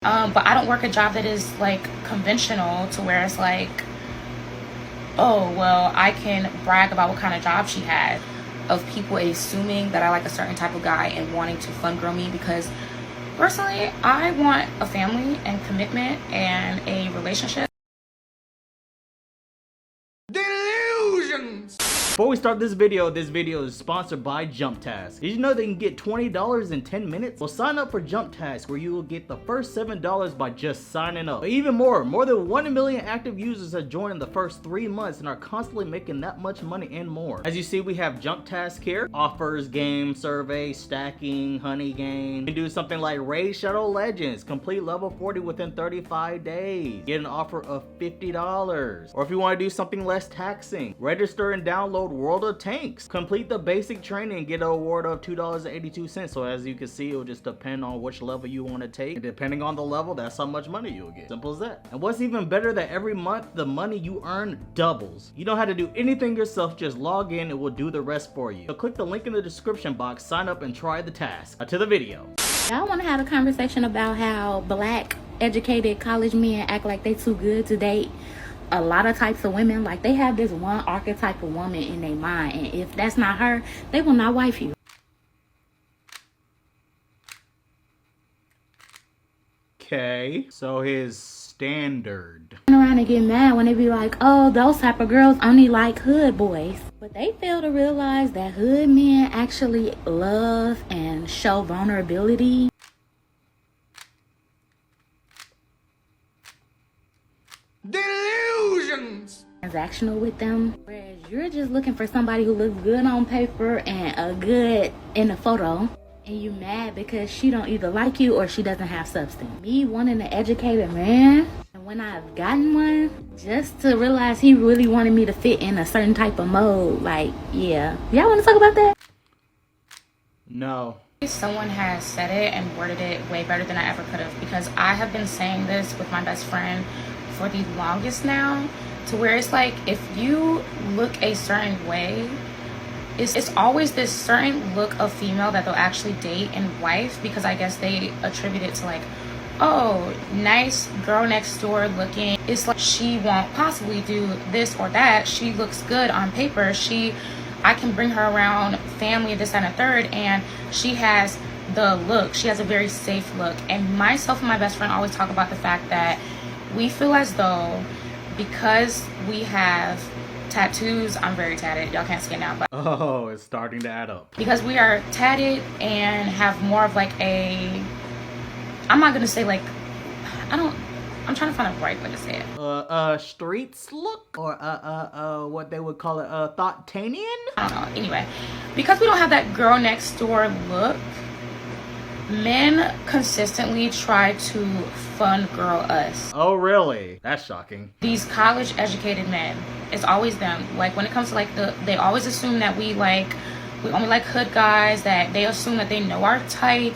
But I don't work a job that is like conventional to where it's like, oh, well, I can brag about what kind of job she had, of people assuming that I like a certain type of guy and wanting to fun girl me, because personally, I want a family and commitment and a relationship. Delusions! Before we start this video is sponsored by Jump Task. Did you know they can get $20 in 10 minutes? Well, sign up for Jump Task, where you will get the first $7 by just signing up. But even more than 1 million active users have joined in the first 3 months and are constantly making that much money and more. As you see, we have Jump Task here. Offers, game, survey, stacking, honey game. You can do something like Raid Shadow Legends, complete level 40 within 35 days. Get an offer of $50. Or if you want to do something less taxing, register and download World of Tanks. Complete the basic training and get an award of $2.82. So as you can see, it will just depend on which level you want to take. And depending on the level, that's how much money you'll get. Simple as that. And what's even better, that every month, the money you earn doubles. You don't have to do anything yourself, just log in, it will do the rest for you. So click the link in the description box, sign up and try the task. Now to the video. Y'all want to have a conversation about how black educated college men act like they too good to date a lot of types of women. Like, they have this one archetype of woman in their mind, and if that's not her, they will not wife you. Okay, so his standard. Turn around and get mad when they be like, oh, those type of girls only like hood boys. But they fail to realize that hood men actually love and show vulnerability. Delusions! Transactional with them, whereas you're just looking for somebody who looks good on paper and a good in a photo, and you mad because she don't either like you or she doesn't have substance. Me wanting an educated man, and when I've gotten one, just to realize he really wanted me to fit in a certain type of mode, like, yeah. Y'all want to talk about that? No. Someone has said it and worded it way better than I ever could have, because I have been saying this with my best friend for the longest now, to where it's like, if you look a certain way, it's always this certain look of female that they'll actually date and wife, because I guess they attribute it to like, oh, nice girl next door looking, it's like she won't possibly do this or that, she looks good on paper, I can bring her around family, this and a third, and she has the look, she has a very safe look. And myself and my best friend always talk about the fact that we feel as though, because we have tattoos, I'm very tatted, y'all can't see it now, but oh, it's starting to add up. Because we are tatted and have more of like a, I'm not gonna say like, I'm trying to find a right way to say it. Streets look? Or, what they would call it, thought-tanian? I don't know. Anyway, because we don't have that girl next door look, men consistently try to fun girl us. Oh, really? That's shocking. These college educated men, it's always them. Like, when it comes to like they always assume that we only like hood guys, that they assume that they know our type,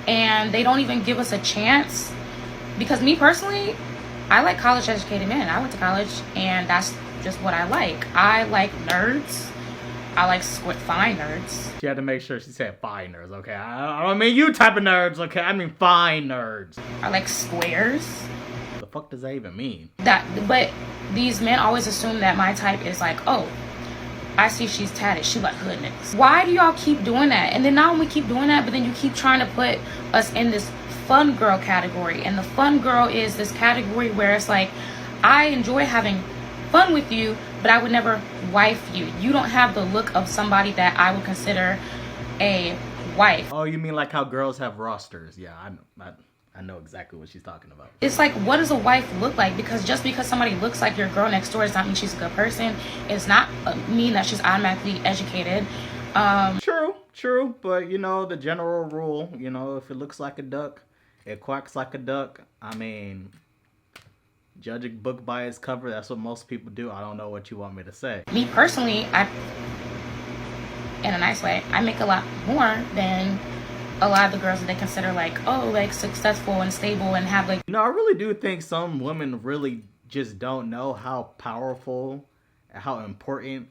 and they don't even give us a chance. Because me personally, I like college educated men. I went to college and that's just what I like. I like nerds. I like fine nerds. She had to make sure she said fine nerds, okay? I don't mean you type of nerds, okay? I mean fine nerds. I like squares. The fuck does that even mean? But these men always assume that my type is like, oh, I see she's tatted, she like hood niggas. Why do y'all keep doing that? And then not only keep doing that, but then you keep trying to put us in this fun girl category. And the fun girl is this category where it's like, I enjoy having fun with you, but I would never wife you. You don't have the look of somebody that I would consider a wife. Oh, you mean like how girls have rosters? Yeah, I know exactly what she's talking about. It's like, what does a wife look like? Because just because somebody looks like your girl next door does not mean she's a good person. It's not mean that she's automatically educated. True, but you know, the general rule, you know, if it looks like a duck, it quacks like a duck. I mean, judge a book by its cover, that's what most people do. I don't know what you want me to say. Me personally, in a nice way, I make a lot more than a lot of the girls that they consider like, oh, like successful and stable and have like... You know, I really do think some women really just don't know how powerful, how important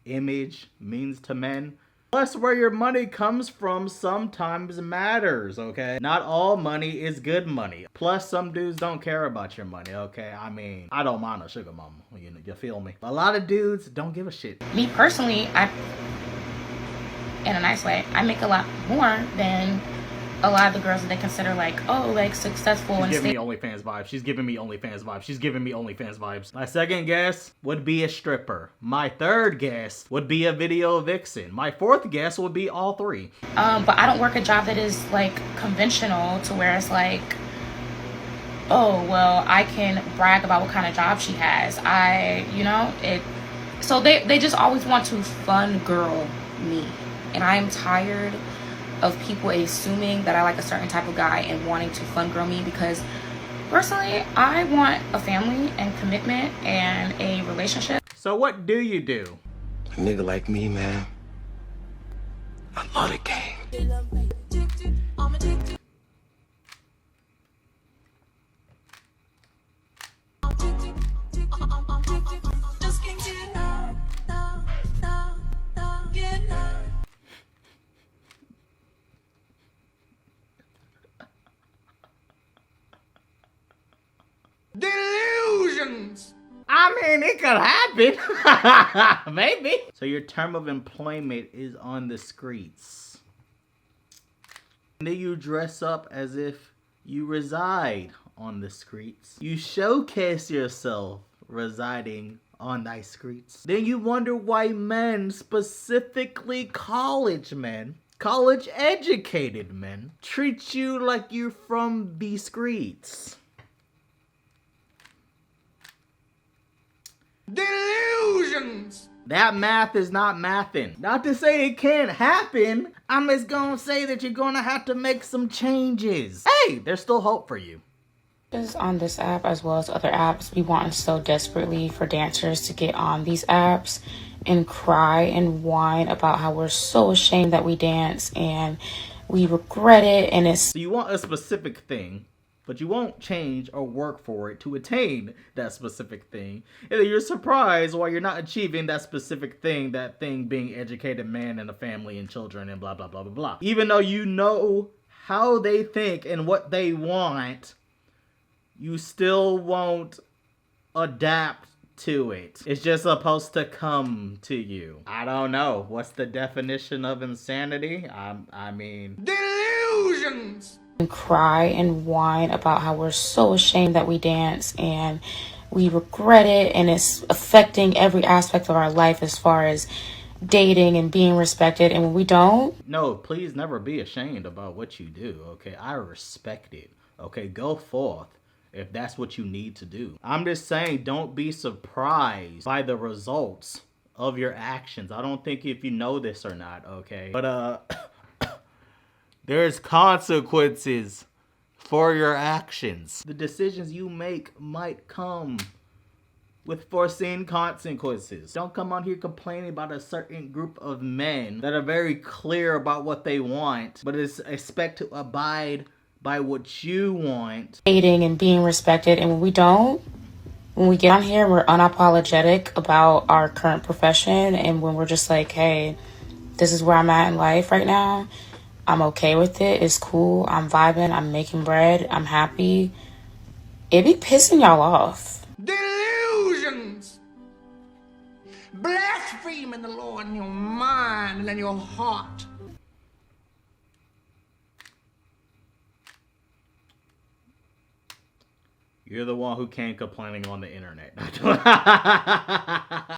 image means to men. Plus, where your money comes from sometimes matters, okay? Not all money is good money. Plus, some dudes don't care about your money, okay? I mean, I don't mind a sugar mama, you feel me? A lot of dudes don't give a shit. Me personally, in a nice way, I make a lot more than a lot of the girls that they consider like, oh, like successful and She's giving me OnlyFans vibes. She's giving me OnlyFans vibes. She's giving me OnlyFans vibes. My second guess would be a stripper. My third guess would be a video vixen. My fourth guess would be all three. But I don't work a job that is like conventional to where it's like, oh, well, I can brag about what kind of job she has. So they just always want to fun girl me. And I am tired of people assuming that I like a certain type of guy and wanting to fun girl me, because personally, I want a family and commitment and a relationship. So what do you do? A nigga like me, man, I love the game. Delusions! I mean, it could happen. Maybe. So your term of employment is on the streets. And then you dress up as if you reside on the streets. You showcase yourself residing on thy streets. Then you wonder why men, specifically college men, college educated men, treat you like you're from the streets. Delusions! That math is not mathin'. Not to say it can't happen. I'm just gonna say that you're gonna have to make some changes. Hey, there's still hope for you. Just on this app as well as other apps, we want so desperately for dancers to get on these apps and cry and whine about how we're so ashamed that we dance and we regret it, and it's... So you want a specific thing, but you won't change or work for it to attain that specific thing. And then you're surprised why you're not achieving that specific thing, that thing being educated man and a family and children and blah, blah, blah, blah, blah. Even though you know how they think and what they want, you still won't adapt to it. It's just supposed to come to you. I don't know. What's the definition of insanity? I mean... Delusions! And cry and whine about how we're so ashamed that we dance and we regret it, and it's affecting every aspect of our life as far as dating and being respected, and when we don't... No, please never be ashamed about what you do, okay? I respect it, okay? Go forth if that's what you need to do. I'm just saying, don't be surprised by the results of your actions. I don't think if you know this or not, okay? But, there's consequences for your actions. The decisions you make might come with foreseen consequences. Don't come on here complaining about a certain group of men that are very clear about what they want, but expect to abide by what you want. Dating and being respected, and when we don't, when we get on here, we're unapologetic about our current profession, and when we're just like, hey, this is where I'm at in life right now. I'm okay with it. It's cool. I'm vibing. I'm making bread. I'm happy. It be pissing y'all off. Delusions! Blaspheming the Lord in your mind and in your heart. You're the one who came complaining on the internet.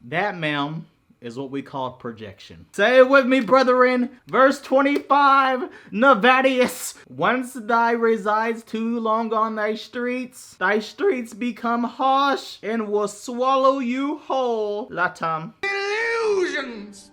That, ma'am, is what we call projection. Say it with me, brethren. Verse 25, Nevadius. Once thy resides too long on thy streets become harsh and will swallow you whole. Latam. Delusions!